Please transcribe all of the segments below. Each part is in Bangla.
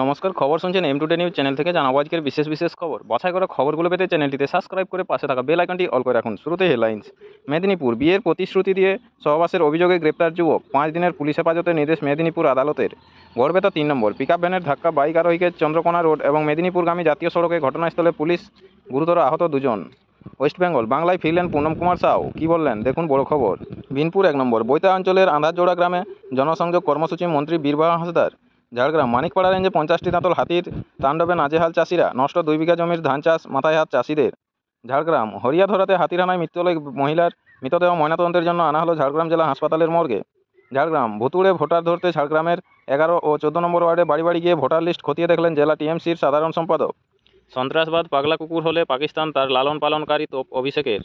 নমস্কার, খবর শুনছেন এম টুডে নিউজ চ্যানেল থেকে। জানাবো আজকের বিশেষ খবর। বাছাই করা খবরগুলো পেতে চ্যানেলটিতে সাবস্ক্রাইব করে পাশে থাকা বেল আইকনটি অল করে রাখুন। শুরুতে হেডলাইন্স। মেদিনীপুর বিয়ের প্রতিশ্রুতি দিয়ে সহবাসের অভিযোগে গ্রেপ্তার যুবক, 5 দিনের পুলিশ হেফাজতের নির্দেশ মেদিনীপুর আদালতের। গড়বেতা 3 নম্বর। পিকআপ ভ্যানের ধাক্কা বাইক আরোহীকে চন্দ্রকোনা রোড এবং মেদিনীপুরগামী জাতীয় সড়কে, ঘটনাস্থলে পুলিশ, গুরুতর আহত 2 জন। ওয়েস্ট বেঙ্গল বাংলায় ফিরলেন পুনম কুমার সাউ, কী বললেন দেখুন বড় খবর। বিনপুর 1 নম্বর। বৈতা অঞ্চলের আন্ধারজোড়া গ্রামে জনসংযোগ কর্মসূচি মন্ত্রী বীরবাহা হাঁসদার। ঝাড়গ্রাম মানিকপাড়া রেঞ্জে 50টি দাঁতল হাতির তাণ্ডবে নাজেহাল চাষিরা, নষ্ট 2 বিঘা জমির ধান চাষ, মাথায় হাত চাষিদের। ঝাড়গ্রাম হরিয়াধরাতে হাতির হানায় মৃত্যু হল মহিলার, মৃতদেহ ময়নাতদন্তের জন্য আনা হলো ঝাড়গ্রাম জেলা হাসপাতালের মর্গে। ঝাড়গ্রাম ভুতুড়ে ভোটার ধরতে ঝাড়গ্রামের 11 ও 14 নম্বর ওয়ার্ডে বাড়ি বাড়ি গিয়ে ভোটার লিস্ট খতিয়ে দেখলেন জেলা টিএমসির সাধারণ সম্পাদক। সন্ত্রাসবাদ পাগলা কুকুর হলে পাকিস্তান তার লালন পালনকারী তোপ অভিষেকের।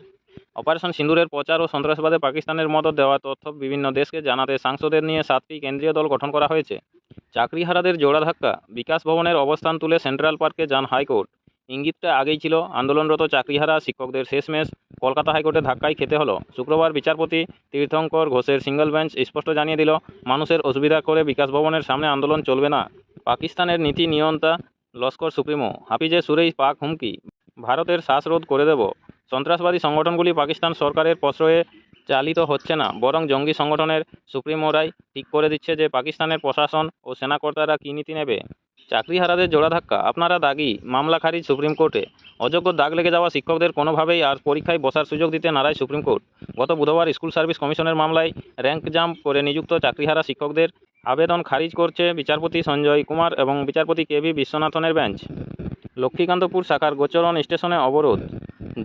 অপারেশন সিঁদুরের প্রচার ও সন্ত্রাসবাদে পাকিস্তানের মদত দেওয়া তথ্য বিভিন্ন দেশকে জানাতে সাংসদের নিয়ে 7টি কেন্দ্রীয় দল গঠন করা হয়েছে। চাকরিহারাদের জোড়া ধাক্কা, বিকাশ ভবনের অবস্থান তুলে সেন্ট্রাল পার্কে যান হাইকোর্ট। ইঙ্গিতটা আগেই ছিল, আন্দোলনরত চাকরিহারা শিক্ষকদের শেষমেশ কলকাতা হাইকোর্টে ধাক্কাই খেতে হলো। শুক্রবার বিচারপতি তীর্থঙ্কর ঘোষের সিঙ্গল বেঞ্চ স্পষ্ট জানিয়ে দিল, মানুষের অসুবিধা করে বিকাশ ভবনের সামনে আন্দোলন চলবে না। পাকিস্তানের নীতি নিয়ন্তা লস্কর সুপ্রিমো হাফিজের সুরেই পাক হুমকি, ভারতের শ্বাসরোধ করে দেব। সন্ত্রাসবাদী সংগঠনগুলি পাকিস্তান সরকারের প্রশ্রয়ে চালিত হচ্ছে না, বরং জঙ্গি সংগঠনের সুপ্রিমোরাই ঠিক করে দিচ্ছে যে পাকিস্তানের প্রশাসন ও সেনাকর্তারা কী নীতি নেবে। চাকরিহারাদের জোড়া ধাক্কা, আপনারা দাগি, মামলা খারিজ সুপ্রিম কোর্টে। অযোগ্য দাগ লেগে যাওয়া শিক্ষকদের কোনোভাবেই আর পরীক্ষায় বসার সুযোগ দিতে নারাজ সুপ্রিম কোর্ট। গত বুধবার স্কুল সার্ভিস কমিশনের মামলায় র্যাঙ্ক জাম্প করে নিযুক্ত চাকরিহারা শিক্ষকদের আবেদন খারিজ করছে বিচারপতি সঞ্জয় কুমার এবং বিচারপতি কেভি বিশ্বনাথনের বেঞ্চ। লক্ষ্মীকান্তপুর শাখার গোচরণ স্টেশনে অবরোধ।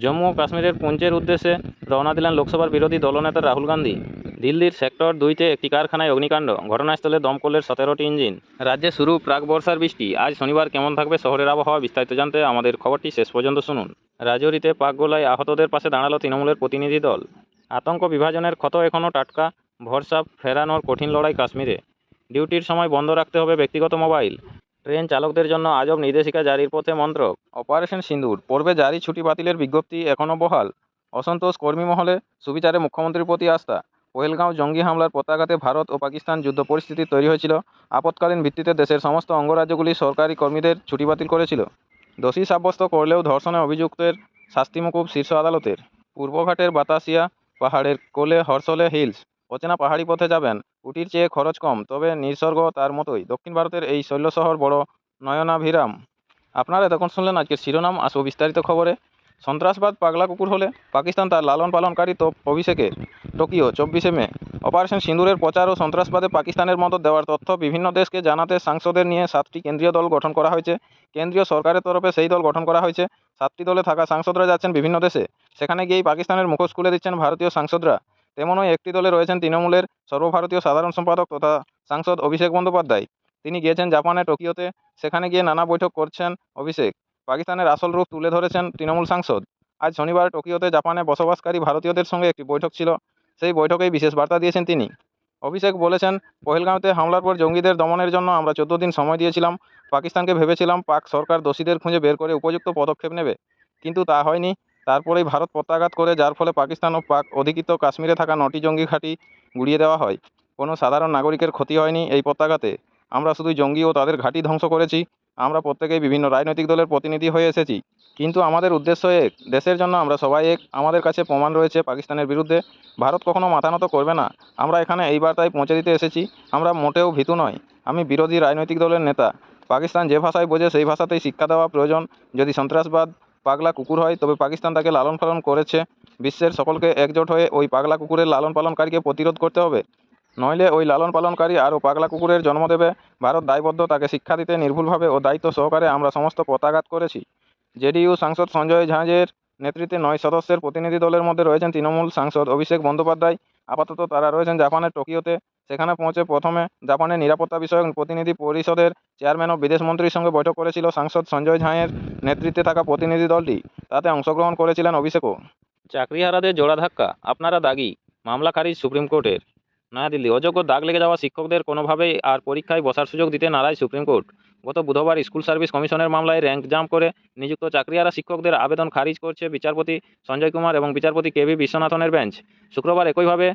জম্মু ও কাশ্মীরের পুঞ্চের উদ্দেশ্যে রওনা দিলেন লোকসভার বিরোধী দলনেতা রাহুল গান্ধী। দিল্লির সেক্টর 2-তে একটি কারখানায় অগ্নিকাণ্ড, ঘটনাস্থলে দমকলের 17টি ইঞ্জিন। রাজ্যে শুরু প্রাক বর্ষার বৃষ্টি, আজ শনিবার কেমন থাকবে শহরের আবহাওয়া, বিস্তারিত জানতে আমাদের খবরটি শেষ পর্যন্ত শুনুন। রাজৌরিতে পাক গোলায় আহতদের পাশে দাঁড়ালো তৃণমূলের প্রতিনিধি দল। আতঙ্ক বিভাজনের ক্ষত এখনও টাটকা, ভরসা ফেরানোর কঠিন লড়াই কাশ্মীরে। ডিউটির সময় বন্ধ রাখতে হবে ব্যক্তিগত মোবাইল। ট্রেন চালকদের জন্য আজব নির্দেশিকা জারির পথে মন্ত্রক। অপারেশন সিঁদুর পূর্বে জারি ছুটি বাতিলের বিজ্ঞপ্তি এখনও বহাল। অসন্তোষ কর্মী মহলে, সুবিচারে মুখ্যমন্ত্রীর প্রতি আস্থা। পহেলগাঁও জঙ্গি হামলার প্রত্যাঘাতে ভারত ও পাকিস্তান যুদ্ধ পরিস্থিতি তৈরি হয়েছিল। আপৎকালীন ভিত্তিতে দেশের সমস্ত অঙ্গরাজ্যগুলি সরকারি কর্মীদের ছুটি বাতিল করেছিল। দোষী সাব্যস্ত করলেও ধর্ষণে অভিযুক্তের শাস্তিমুকুব শীর্ষ আদালতের। পূর্বঘাটের বাতাসিয়া পাহাড়ের কোলে হর্ষলে হিলস। অচেনা পাহাড়ি পথে যাবেন, উটির চেয়ে খরচ কম, তবে নিসর্গ তার মতোই। দক্ষিণ ভারতের এই শৈলশহর বড় নয়নাভিরাম। আপনারা এতক্ষণ শুনলেন আজকের শিরোনাম, আসবো বিস্তারিত খবরে। সন্ত্রাসবাদ পাগলা কুকুর হলে পাকিস্তান তার লালন পালনকারী তোপ অভিষেকের। টোকিও 24শে মে। অপারেশন সিঁদুরের প্রচার ও সন্ত্রাসবাদে পাকিস্তানের মদত দেওয়ার তথ্য বিভিন্ন দেশকে জানাতে সাংসদের নিয়ে 7টি কেন্দ্রীয় দল গঠন করা হয়েছে। কেন্দ্রীয় সরকারের তরফে সেই দল গঠন করা হয়েছে। 7টি দলে থাকা সাংসদরা যাচ্ছেন বিভিন্ন দেশে, সেখানে গিয়েই পাকিস্তানের মুখোশ খুলে দিচ্ছেন ভারতীয় সাংসদরা। তেমনই একটি দলে রয়েছেন তৃণমূলের সর্বভারতীয় সাধারণ সম্পাদক তথা সাংসদ অভিষেক বন্দ্যোপাধ্যায়। তিনি গিয়েছেন জাপানে টোকিওতে, সেখানে গিয়ে নানা বৈঠক করছেন অভিষেক। পাকিস্তানের আসল রূপ তুলে ধরেছেন তৃণমূল সাংসদ। আজ শনিবার টোকিওতে জাপানে বসবাসকারী ভারতীয়দের সঙ্গে একটি বৈঠক ছিল, সেই বৈঠকেই বিশেষ বার্তা দিয়েছেন তিনি। অভিষেক বলেছেন, পহেলগাঁওতে হামলার পর জঙ্গিদের দমনের জন্য আমরা 14 দিন সময় দিয়েছিলাম। পাকিস্তানকে ভেবেছিলাম পাক সরকার দোষীদের খুঁজে বের করে উপযুক্ত পদক্ষেপ নেবে, কিন্তু তা হয়নি। তারপরেই ভারত প্রত্যাঘাত করে, যার ফলে পাকিস্তান ও পাক অধিকৃত কাশ্মীরে থাকা 9টি জঙ্গি ঘাঁটি গুড়িয়ে দেওয়া হয়। কোনো সাধারণ নাগরিকের ক্ষতি হয়নি এই প্রত্যাঘাতে। আমরা শুধু জঙ্গি ও তাদের ঘাঁটি ধ্বংস করেছি। আমরা প্রত্যেকেই বিভিন্ন রাজনৈতিক দলের প্রতিনিধি হয়ে এসেছি, কিন্তু আমাদের উদ্দেশ্য এক, দেশের জন্য আমরা সবাই এক। আমাদের কাছে প্রমাণ রয়েছে পাকিস্তানের বিরুদ্ধে। ভারত কখনো মাথা নত করবে না। আমরা এখানে এই বার্তায় পৌঁছে দিতে এসেছি, আমরা মোটেও ভীতু নয়। আমি বিরোধী রাজনৈতিক দলের নেতা। পাকিস্তান যে ভাষায় বোঝে সেই ভাষাতেই শিক্ষা দেওয়া প্রয়োজন। যদি সন্ত্রাসবাদ পাগলা কুকুর হয়, তবে পাকিস্তান তাকে লালন পালন করেছে। বিশ্বের সকলকে একজোট হয়ে ওই পাগলা কুকুরের লালন পালনকারীকে প্রতিরোধ করতে হবে, নইলে ওই লালন পালনকারী আরও পাগলা কুকুরের জন্ম দেবে। ভারত দায়বদ্ধ তাকে শিক্ষা দিতে। নির্ভুলভাবে ও দায়িত্ব সহকারে আমরা সমস্ত প্রত্যাঘাত করেছি। জেডিইউ সাংসদ সঞ্জয় ঝাঁজের নেতৃত্বে 9 সদস্যের প্রতিনিধি দলের মধ্যে রয়েছেন তৃণমূল সাংসদ অভিষেক বন্দ্যোপাধ্যায়। আপাতত তারা রয়েছেন জাপানের টোকিওতে। সেখানে পৌঁছে প্রথমে জাপানের নিরাপত্তা বিষয়ক প্রতিনিধি পরিষদের চেয়ারম্যান ও বিদেশমন্ত্রীর সঙ্গে বৈঠক করেছিল সাংসদ সঞ্জয় ঝাঁয়ের নেতৃত্বে থাকা প্রতিনিধি দলটি। তাতে অংশগ্রহণ করেছিলেন অভিষেকও। চাকরিহারাদের জোড়া ধাক্কা, আপনারা দাগি, মামলা খারিজ সুপ্রিম কোর্টের। নয়াদিল্লি, অযোগ্য দাগ লেগে যাওয়া শিক্ষকদের কোনোভাবেই আর পরীক্ষায় বসার সুযোগ দিতে নারাজ সুপ্রিম কোর্ট। গত বুধবার স্কুল সার্ভিস কমিশনের মামলায় র্যাঙ্ক জাম্প করে নিযুক্ত চাকরিহারা শিক্ষকদের আবেদন খারিজ করছে বিচারপতি সঞ্জয় কুমার এবং বিচারপতি কেভি বিশ্বনাথনের বেঞ্চ। শুক্রবার একইভাবে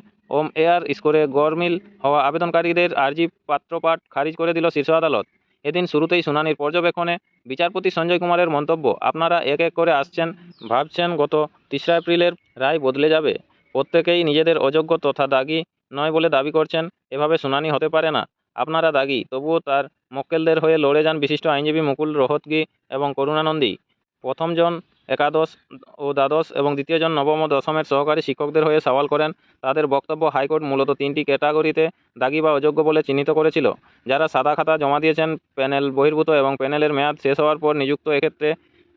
এয়ার স্কোরে গড়মিল হওয়া আবেদনকারীদের আর্জি পাত্রপাঠ খারিজ করে দিল শীর্ষ আদালত। এদিন শুরুতেই শুনানির পর্যবেক্ষণে বিচারপতি সঞ্জয় কুমারের মন্তব্য, আপনারা এক এক করে আসছেন, ভাবছেন গত 3রা এপ্রিলের রায় বদলে যাবে। প্রত্যেকেই নিজেদের অযোগ্য তথা দাগী নয় বলে দাবি করছেন। এভাবে শুনানি হতে পারে না। আপনারা দাগী, তবুও তার মক্কেলদের হয়ে লড়ে যান বিশিষ্ট আইনজীবী মুকুল রোহতগি এবং করুণানন্দী। প্রথমজন একাদশ ও দ্বাদশ এবং দ্বিতীয়জন নবম ও দশমের সহকারী শিক্ষকদের হয়ে সওয়াল করেন। তাদের বক্তব্য, হাইকোর্ট মূলত 3টি ক্যাটাগরিতে দাগী বা অযোগ্য বলে চিহ্নিত করেছিল। যারা সাদা খাতা জমা দিয়েছেন, প্যানেল বহির্ভূত এবং প্যানেলের মেয়াদ শেষ হওয়ার পর নিযুক্ত। এক্ষেত্রে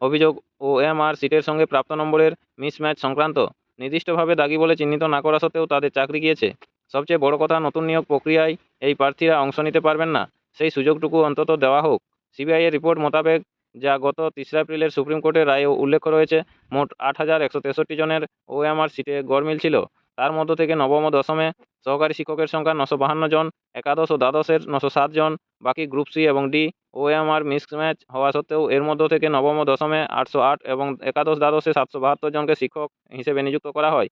অভিযোগ OMR সিটের সঙ্গে প্রাপ্ত নম্বরের মিসম্যাচ সংক্রান্ত। নির্দিষ্টভাবে দাগী বলে চিহ্নিত না করা সত্ত্বেও তাদের চাকরি গিয়েছে। সবচেয়ে বড় কথা, নতুন নিয়োগ প্রক্রিয়ায় এই প্রার্থীরা অংশ নিতে পারবেন না। সেই সুযোগটুকু অন্তত দেওয়া হোক। সিবিআইয়ের রিপোর্ট মোতাবেক, যা গত 3রা এপ্রিলের সুপ্রিম কোর্টের রায়ে উল্লেখ রয়েছে, মোট 8,163 জনের OMR সিটে গড়মিল ছিল। তার মধ্য থেকে নবম ও দশমে সহকারী শিক্ষকের সংখ্যা 952 জন, একাদশ ও দ্বাদশের 907 জন, বাকি গ্রুপ সি এবং ডি OMR মিসম্যাচ হওয়া সত্ত্বেও এর মধ্য থেকে নবম ও দশমে 808 এবং একাদশ দ্বাদশে 772 জনকে শিক্ষক হিসেবে নিযুক্ত করা হয়।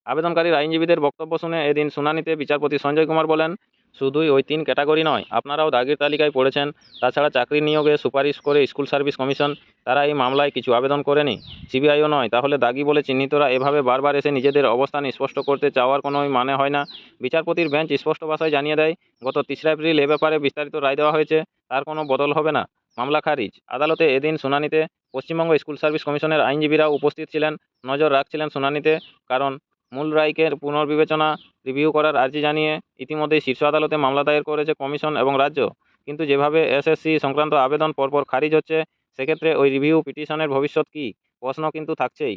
আবেদনকারীর আইনজীবীদের বক্তব্য শুনে এদিন শুনানিতে বিচারপতি সঞ্জয় কুমার বলেন, শুধুই ওই 3 ক্যাটাগরি নয়, আপনারাও দাগের তালিকায় পড়েছেন। তাছাড়া চাকরি নিয়োগে সুপারিশ করে স্কুল সার্ভিস কমিশন, তারা এই মামলায় কিছু আবেদন করেনি। সিবিআইও নয়। তাহলে দাগী বলে চিহ্নিতরা এভাবে বারবার এসে নিজেদের অবস্থান স্পষ্ট করতে চাওয়ার কোনোই মানে হয় না। বিচারপতির বেঞ্চ স্পষ্ট ভাষায় জানিয়ে দেয়, গত 3রা এপ্রিল এ ব্যাপারে বিস্তারিত রায় দেওয়া হয়েছে, তার কোনো বদল হবে না। মামলা খারিজ। আদালতে এদিন শুনানিতে পশ্চিমবঙ্গ স্কুল সার্ভিস কমিশনের আইনজীবীরাও উপস্থিত ছিলেন, নজর রাখছিলেন শুনানিতে। কারণ মূল রায়কে পুনর্বিবেচনা রিভিউ করার আর্জি জানিয়ে ইতিমধ্যেই শীর্ষ আদালতে মামলা দায়ের করেছে কমিশন এবং রাজ্য। কিন্তু যেভাবে SSC সংক্রান্ত আবেদন পরপর খারিজ হচ্ছে, সেক্ষেত্রে ওই রিভিউ পিটিশনের ভবিষ্যৎ কী, প্রশ্ন কিন্তু থাকছেই।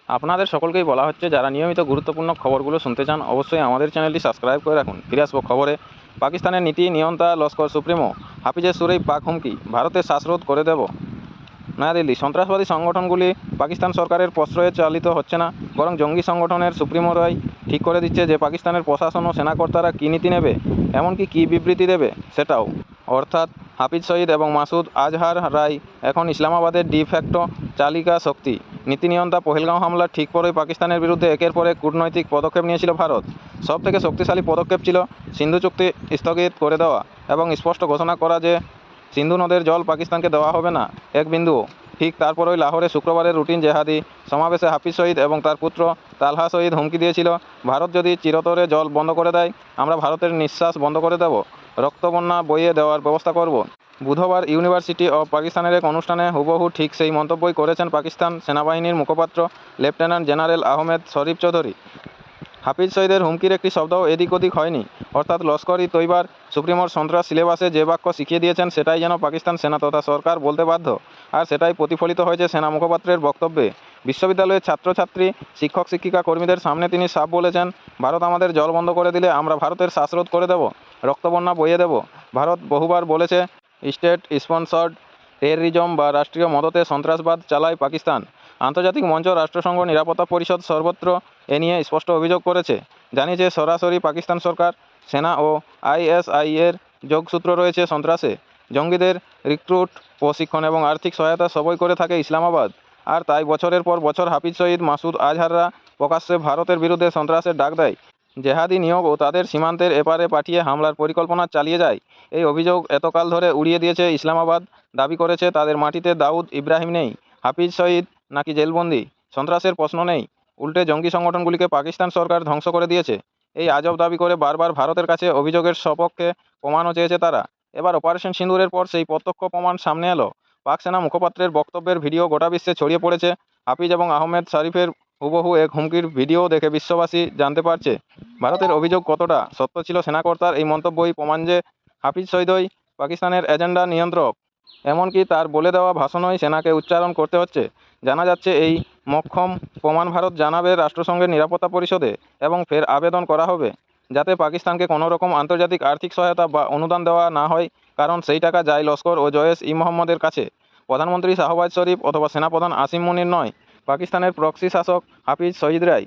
আপনাদের সকলকেই বলা হচ্ছে, যারা নিয়মিত গুরুত্বপূর্ণ খবরগুলো শুনতে চান, অবশ্যই আমাদের চ্যানেলটি সাবস্ক্রাইব করে রাখুন। ফিরে আসবো খবরে। পাকিস্তানের নীতি নিয়ন্তা লস্কর সুপ্রিমো হাফিজের সুরেই পাক হুমকি, ভারতের শ্বাসরোধ করে দেব। নয়াদিল্লি, সন্ত্রাসবাদী সংগঠনগুলি পাকিস্তান সরকারের প্রশ্রয়ে চালিত হচ্ছে না, বরং জঙ্গি সংগঠনের সুপ্রিমোরাই ঠিক করে দিচ্ছে যে পাকিস্তানের প্রশাসন ও সেনাকর্তারা কী নীতি নেবে, এমনকি কী বিবৃতি দেবে সেটাও। অর্থাৎ হাফিজ সঈদ এবং মাসুদ আজহার রায় এখন ইসলামাবাদের ডি ফ্যাক্টো চালিকা শক্তি। নীতিনিয়ন্তা পহেলগাঁও হামলা ঠিক পরেই পাকিস্তানের বিরুদ্ধে একের পর এক কূটনৈতিক পদক্ষেপ নিয়েছিল ভারত। সবথেকে শক্তিশালী পদক্ষেপ ছিল সিন্ধু চুক্তি স্থগিত করে দেওয়া এবং স্পষ্ট ঘোষণা করা যে সিন্ধু নদের জল পাকিস্তানকে দেওয়া হবে না, এক বিন্দুও। ঠিক তারপরই লাহোরে শুক্রবারের রুটিন জেহাদি সমাবেশে হাফিজ সঈদ এবং তার পুত্র তালহা সঈদ হুমকি দিয়েছিল, ভারত যদি চিরতরে জল বন্ধ করে দেয়, আমরা ভারতের নিঃশ্বাস বন্ধ করে দেব, রক্তবন্যা বইয়ে দেওয়ার ব্যবস্থা করব। বুধবার ইউনিভার্সিটি অব পাকিস্তানের এক অনুষ্ঠানে হুবহু ঠিক সেই মন্তব্যই করেছেন পাকিস্তান সেনাবাহিনীর মুখপাত্র লেফটেন্যান্ট জেনারেল আহমেদ শরীফ চৌধুরী। হাফিজ সঈদের হুমকির একটি শব্দও এদিক ওদিক হয়নি। অর্থাৎ লস্কর-ই তৈবার সুপ্রিমোর সন্ত্রাস সিলেবাসে যে বাক্য শিখিয়ে দিয়েছেন, সেটাই যেন পাকিস্তান সেনা তথা সরকার বলতে বাধ্য। আর সেটাই প্রতিফলিত হয়েছে সেনা মুখপাত্রের বক্তব্যে। বিশ্ববিদ্যালয়ের ছাত্রছাত্রী, শিক্ষক শিক্ষিকা কর্মীদের সামনে তিনি সাফ বলেছেন, ভারত আমাদের জল বন্ধ করে দিলে আমরা ভারতের শ্বাসরোধ করে দেব, রক্তবন্যা বইয়ে দেব। ভারত বহুবার বলেছে, স্টেট স্পন্সর্ড টেররিজম বা রাষ্ট্রীয় মদতে সন্ত্রাসবাদ চালায় পাকিস্তান। আন্তর্জাতিক মঞ্চ, রাষ্ট্রসংঘ, নিরাপত্তা পরিষদ সর্বত্র এ নিয়ে স্পষ্ট অভিযোগ করেছে। জানিয়েছে সরাসরি পাকিস্তান সরকার, সেনা ও ISI-এর যোগসূত্র রয়েছে সন্ত্রাসে। জঙ্গিদের রিক্রুট, প্রশিক্ষণ এবং আর্থিক সহায়তা সবই করে থাকে ইসলামাবাদ। আর তাই বছরের পর বছর হাফিজ সঈদ, মাসুদ আজহাররা প্রকাশ্যে ভারতের বিরুদ্ধে সন্ত্রাসের ডাক দেয়, জেহাদি নিয়োগ ও তাদের সীমান্তের এপারে পাঠিয়ে হামলার পরিকল্পনা চালিয়ে যায়। এই অভিযোগ এতকাল ধরে উড়িয়ে দিয়েছে ইসলামাবাদ। দাবি করেছে তাদের মাটিতে দাউদ ইব্রাহিম নেই, হাফিজ সঈদ নাকি জেলবন্দি, সন্ত্রাসের প্রশ্ন নেই। উল্টে জঙ্গি সংগঠনগুলিকে পাকিস্তান সরকার ধ্বংস করে দিয়েছে। এই আজব দাবি করে বারবার ভারতের কাছে অভিযোগের সপক্ষে প্রমাণও চেয়েছে তারা। এবার অপারেশন সিঁদুরের পর সেই প্রত্যক্ষ প্রমাণ সামনে এলো। পাক সেনা মুখপাত্রের বক্তব্যের ভিডিও গোটা বিশ্বে ছড়িয়ে পড়েছে। হাফিজ এবং আহমেদ শরীফের হুবহু এক হুমকির ভিডিও দেখে বিশ্ববাসী জানতে পারছে ভারতের অভিযোগ কতটা সত্য ছিল। সেনাকর্তার এই মন্তব্যই প্রমাণ যে হাফিজ সঈদই পাকিস্তানের এজেন্ডা নিয়ন্ত্রক। এমনকি তার বলে দেওয়া ভাষণই সেনাকে উচ্চারণ করতে হচ্ছে। জানা যাচ্ছে, এই মক্ষম প্রমাণ ভারত জানাবে রাষ্ট্রসংঘের নিরাপত্তা পরিষদে এবং ফের আবেদন করা হবে, যাতে পাকিস্তানকে কোনো রকম আন্তর্জাতিক আর্থিক সহায়তা বা অনুদান দেওয়া না হয়, কারণ সেই টাকা যায় লস্কর ও জয়েশ-ই-মোহাম্মদের কাছে, প্রধানমন্ত্রী শাহবাজ শরীফ অথবা সেনাপ্রধান আসিম মুনির নয়, পাকিস্তানের প্রক্সি শাসক হাফিজ সঈদরাই।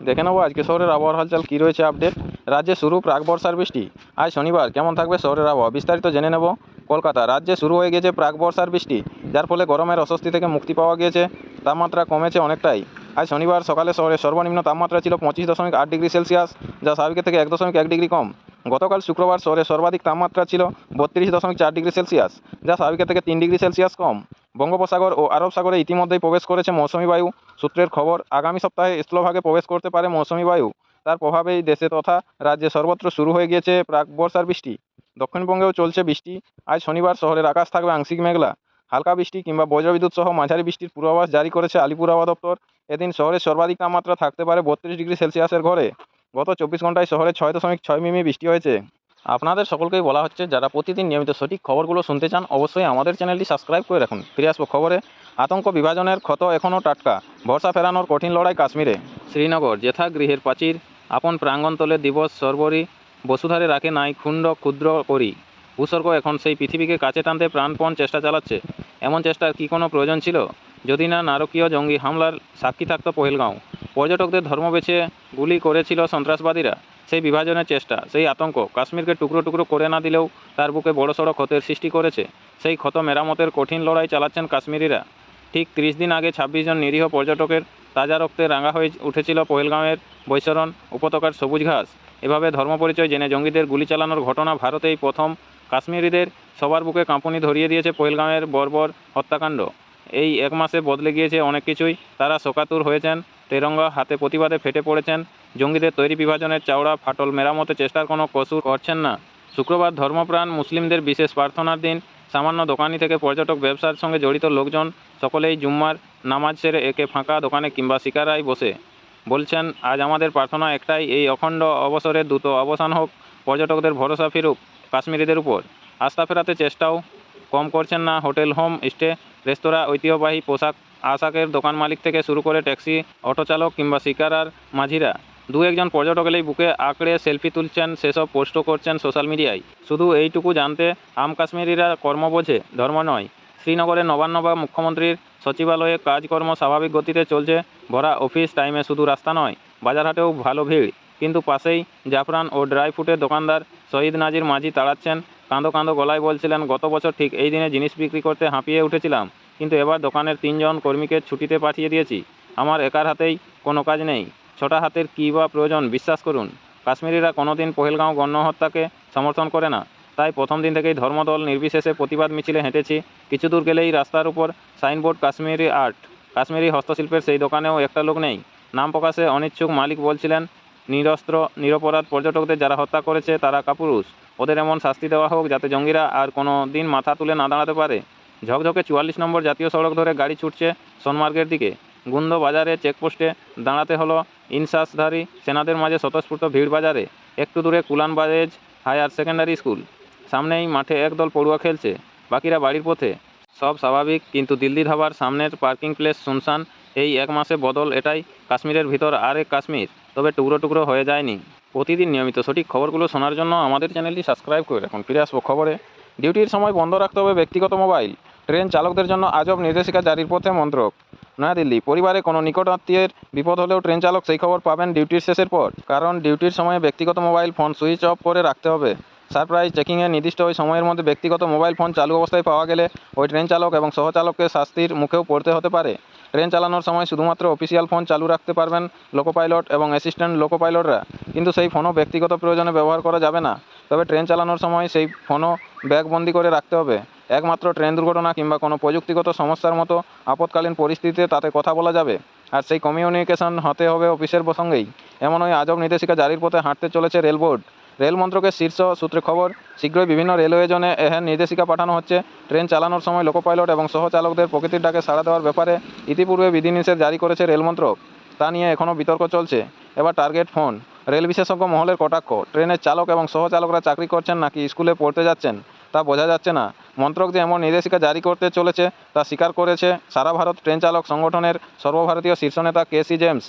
দেখে নেব আজকে শহরের আবহাওয়ার হালচাল কী রয়েছে আপডেট। রাজ্যে শুরু প্রাক বর্ষার বৃষ্টি। আজ শনিবার কেমন থাকবে শহরের আবহাওয়া, বিস্তারিত জেনে নেব। কলকাতা, রাজ্যে শুরু হয়ে গেছে প্রাক বর্ষার বৃষ্টি, যার ফলে গরমের অস্বস্তি থেকে মুক্তি পাওয়া গিয়েছে। তাপমাত্রা কমেছে অনেকটাই। আজ শনিবার সকালে শহরের সর্বনিম্ন তাপমাত্রা ছিল 25.8 ডিগ্রি সেলসিয়াস, যা স্বাভাবিকের থেকে 1.1 ডিগ্রি কম। গতকাল শুক্রবার শহরে সর্বাধিক তাপমাত্রা ছিল 32.4 ডিগ্রি সেলসিয়াস, যা স্বাভাবিকের থেকে 3 ডিগ্রি সেলসিয়াস কম। বঙ্গোপসাগর ও আরব সাগরে ইতিমধ্যেই প্রবেশ করেছে মৌসুমি বায়ু। সূত্রের খবর, আগামী সপ্তাহে স্থলভাগে প্রবেশ করতে পারে মৌসুমি বায়ু। তার প্রভাবেই দেশে তথা রাজ্যে সর্বত্র শুরু হয়ে গিয়েছে প্রাক বর্ষার বৃষ্টি। দক্ষিণবঙ্গেও চলছে বৃষ্টি। আজ শনিবার শহরের আকাশ থাকবে আংশিক মেঘলা। হালকা বৃষ্টি কিংবা বজ্রবিদ্যুৎ সহ মাঝারি বৃষ্টির পূর্বাভাস জারি করেছে আলিপুর আবহাওয়া দপ্তর। এদিন শহরের সর্বাধিক তাপমাত্রা থাকতে পারে 32 ডিগ্রি সেলসিয়াসের ঘরে। গত 24 ঘন্টায় শহরে 6.6 মিমি বৃষ্টি হয়েছে। আপনাদের সকলকেই বলা হচ্ছে, যারা প্রতিদিন নিয়মিত সঠিক খবরগুলো শুনতে চান অবশ্যই আমাদের চ্যানেলটি সাবস্ক্রাইব করে রাখুন। ফিরে আসবো খবরে। আতঙ্ক বিভাজনের ক্ষত এখনও টাটকা, ভরসা ফেরানোর কঠিন লড়াই কাশ্মীরে। শ্রীনগর যেথা গৃহের প্রাচীর, আপন প্রাঙ্গণতলে দিবস সর্বরী, বসুধারে রাখে নাই খুণ্ড ক্ষুদ্র করি। ভূস্বর্গ এখন সেই পৃথিবীকে কাছে টানতে প্রাণপণ চেষ্টা চালাচ্ছে। এমন চেষ্টার কি কোনো প্রয়োজন ছিল, যদি না নারকীয় জঙ্গি হামলার সাক্ষী থাকত পহেলগাঁও। পর্যটকদের ধর্ম বেছে গুলি করেছিল সন্ত্রাসবাদীরা। সেই বিভাজনের চেষ্টা, সেই আতঙ্ক কাশ্মীরকে টুকরো টুকরো করে না দিলেও তার বুকে বড়সড় ক্ষতের সৃষ্টি করেছে। সেই ক্ষত মেরামতের কঠিন লড়াই চালাচ্ছেন কাশ্মীরিরা। ঠিক 30 দিন আগে 26 জন নিরীহ পর্যটকের তাজা রক্তে রাঙা হয়ে উঠেছিল পহেলগাঁওয়ের বৈশরণ উপত্যকার সবুজ ঘাস। এভাবে ধর্ম পরিচয় জেনে জঙ্গিদের গুলি চালানোর ঘটনা ভারতেই প্রথম। কাশ্মীরিদের সবার বুকে কাঁপুনি ধরিয়ে দিয়েছে পহেলগাঁওয়ের বর্বর হত্যাকাণ্ড। এই এক মাসে বদলে গিয়েছে অনেক কিছুই। তারা শোকাতুর হয়েছেন, তেরঙ্গা হাতে প্রতিবাদে ফেটে পড়েছেন। জঙ্গিদের তৈরি বিভাজনের চাওড়া ফাটল মেরামতে চেষ্টার কোনো কসুর করছেন না। শুক্রবার ধর্মপ্রাণ মুসলিমদের বিশেষ প্রার্থনার দিন। সামান্য দোকানি থেকে পর্যটক ব্যবসার সঙ্গে জড়িত লোকজন সকলেই জুম্মার নামাজ সেরে একে ফাঁকা দোকানে কিংবা শিকারায় বসে বলছেন, আজ আমাদের প্রার্থনা একটাই, এই অখণ্ড অবসরের দ্রুত অবসান হোক, পর্যটকদের ভরসা ফিরুক কাশ্মীরিদের উপর। আস্থা ফেরাতে চেষ্টাও কম করছেন না হোটেল, হোম স্টে, রেস্তোরাঁ, ঐতিহ্যবাহী পোশাক আশাকের দোকান মালিক থেকে শুরু করে ট্যাক্সি, অটো চালক কিংবা শিকারার মাঝিরা। দু একজন পর্যটক এলেই বুকে আঁকড়ে সেলফি তুলছেন, সেসব পোস্টও করছেন সোশ্যাল মিডিয়ায়। শুধু এইটুকু জানতে, আম কাশ্মীরিরা কর্ম বোঝে, ধর্ম নয়। শ্রীনগরের নবান্ন বা মুখ্যমন্ত্রীর সচিবালয়ে কাজকর্ম স্বাভাবিক গতিতে চলছে। ভরা অফিস টাইমে শুধু রাস্তা নয়, বাজারহাটেও ভালো ভিড়। কিন্তু পাশেই জাফরান ও ড্রাই ফ্রুটের দোকানদার শহীদ নাজির মাঝি তাড়াচ্ছেন। কাঁদো কাঁদো গলায় বলছিলেন, গত বছর ঠিক এই দিনে জিনিস বিক্রি করতে হাঁপিয়ে উঠেছিলাম, কিন্তু এবার দোকানের 3 জন কর্মীকে ছুটিতে পাঠিয়ে দিয়েছি। আমার একার হাতেই কোনো কাজ নেই, ছোটা হাতের কী বা প্রয়োজন, বিশ্বাস করুন। কাশ্মীরিরা কোনোদিন পহেলগাঁও গণহত্যাকে সমর্থন করে না। তাই প্রথম দিন থেকেই ধর্মদল নির্বিশেষে প্রতিবাদ মিছিলে হেঁটেছি। কিছু দূর গেলেই রাস্তার উপর সাইনবোর্ড, কাশ্মীরি আর্ট, কাশ্মীরি হস্তশিল্পের সেই দোকানেও একটা লোক নেই। নাম প্রকাশে অনিচ্ছুক মালিক বলছিলেন, নিরস্ত্র নিরপরাধ পর্যটকদের যারা হত্যা করেছে তারা কাপুরুষ। ওদের এমন শাস্তি দেওয়া হোক যাতে জঙ্গিরা আর কোনো দিন মাথা তুলে না দাঁড়াতে পারে। ঝকঝকে 44 নম্বর জাতীয় সড়ক ধরে গাড়ি ছুটছে সোনমার্গের দিকে। গুন্দ বাজারে চেকপোস্টে দাঁড়াতে হলো ইনসাসধারী সেনাদের মাঝে স্বতঃস্ফূর্ত ভিড়। বাজারে একটু দূরে কুলান বাজেজ হায়ার সেকেন্ডারি স্কুল, সামনেই মাঠে একদল পড়ুয়া খেলছে, বাকিরা বাড়ির পথে। সব স্বাভাবিক, কিন্তু দিল্লি ধাবার সামনের পার্কিং প্লেস শুনশান। এই এক মাসে বদল এটাই। কাশ্মীরের ভিতর আরেক কাশ্মীর, তবে টুকরো টুকরো হয়ে যায়নি। প্রতিদিন নিয়মিত সঠিক খবরগুলো শোনার জন্য আমাদের চ্যানেলটি সাবস্ক্রাইব করে রাখুন। ফিরে আসবো খবরে। ডিউটির সময় বন্ধ রাখতে হবে ব্যক্তিগত মোবাইল। ট্রেন চালকদের জন্য আজব নির্দেশিকা জারির পথে মন্ত্রক। নয়াদিল্লি, পরিবারে কোনো নিকট আত্মীয়ের বিপদ হলেও ট্রেন চালক সেই খবর পাবেন ডিউটির শেষের পর, কারণ ডিউটির সময়ে ব্যক্তিগত মোবাইল ফোন সুইচ অফ করে রাখতে হবে। সারপ্রাইজ চেকিংয়ে নির্দিষ্ট ওই সময়ের মধ্যে ব্যক্তিগত মোবাইল ফোন চালু অবস্থায় পাওয়া গেলে ওই ট্রেন চালক এবং সহচালককে শাস্তির মুখেও পড়তে হতে পারে। ট্রেন চালানোর সময় শুধুমাত্র অফিসিয়াল ফোন চালু রাখতে পারবেন লোকো পাইলট এবং অ্যাসিস্ট্যান্ট লোকো পাইলটরা, কিন্তু সেই ফোনও ব্যক্তিগত প্রয়োজনে ব্যবহার করা যাবে না। তবে ট্রেন চালানোর সময় সেই ফোনও ব্যাগবন্দি করে রাখতে হবে। একমাত্র ট্রেন দুর্ঘটনা কিংবা কোনো প্রযুক্তিগত সমস্যার মতো আপৎকালীন পরিস্থিতিতে তাতে কথা বলা যাবে, আর সেই কমিউনিকেশন হতে হবে অফিসের প্রসঙ্গেই। এমন ওই আজব নির্দেশিকা জারির পথে হাঁটতে চলেছে রেল বোর্ড। রেল মন্ত্রকের শীর্ষ সূত্রে খবর, শীঘ্রই বিভিন্ন রেলওয়ে জোনে এহেন নির্দেশিকা পাঠানো হচ্ছে। ট্রেন চালানোর সময় লোকো পাইলট এবং সহচালকদের প্রকৃতির ডাকে সাড়া দেওয়ার ব্যাপারে ইতিপূর্বে বিধিনিষেধ জারি করেছে রেল মন্ত্রক। তা নিয়ে এখনও বিতর্ক চলছে। এবার টার্গেট ফোন। রেল বিশেষজ্ঞ মহলের কটাক্ষ, ট্রেনের চালক এবং সহচালকরা চাকরি করছেন নাকি স্কুলে পড়তে যাচ্ছেন তা বোঝা যাচ্ছে না। মন্ত্রক যে এমন নির্দেশিকা জারি করতে চলেছে তা স্বীকার করেছে সারা ভারত ট্রেন চালক সংগঠনের সর্বভারতীয় শীর্ষ নেতা কেসি জেমস।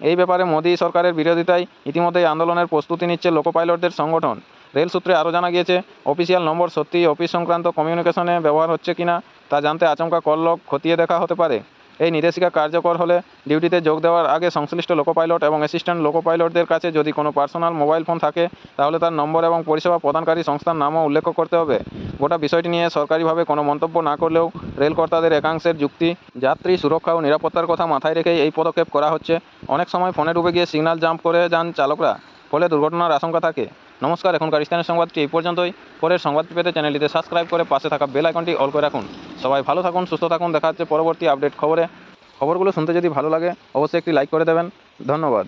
এই ব্যাপারে মোদী সরকারের বিরোধিতায় ইতিমধ্যেই আন্দোলনের প্রস্তুতি নিচ্ছে লোকো পাইলটদের সংগঠন। রেল সূত্রে আরও জানা গিয়েছে, অফিসিয়াল নম্বর সত্যিই অফিস সংক্রান্ত কমিউনিকেশনে ব্যবহার হচ্ছে কিনা তা জানতে আচমকা কল লগ খতিয়ে দেখা হতে পারে। এই নির্দেশিকা কার্যকর হলে ডিউটিতে যোগ দেওয়ার আগে সংশ্লিষ্ট লোকো পাইলট এবং অ্যাসিস্ট্যান্ট লোকো পাইলটদের কাছে যদি কোনো পার্সোনাল মোবাইল ফোন থাকে তাহলে তার নম্বর এবং পরিষেবা প্রদানকারী সংস্থার নামও উল্লেখ করতে হবে। গোটা বিষয়টি নিয়ে সরকারিভাবে কোনো মন্তব্য না করলেও রেলকর্তাদের একাংশের যুক্তি, যাত্রী সুরক্ষা ও নিরাপত্তার কথা মাথায় রেখেই এই পদক্ষেপ করা হচ্ছে। অনেক সময় ফোনে ডুবে গিয়ে সিগন্যাল জাম্প করে যান চালকরা, ফলে দুর্ঘটনার আশঙ্কা থাকে। নমস্কার, এখনকার স্থানীয় সংবাদটি এই পর্যন্তই। পরের সংবাদটি পেতে চ্যানেলটিতে সাবস্ক্রাইব করে পাশে থাকা বেল আইকনটি অল করে রাখুন। সবাই ভালো থাকুন, সুস্থ থাকুন। দেখা হচ্ছে পরবর্তী আপডেট খবরে। খবরগুলো শুনতে যদি ভালো লাগে অবশ্যই একটি লাইক করে দেবেন। ধন্যবাদ।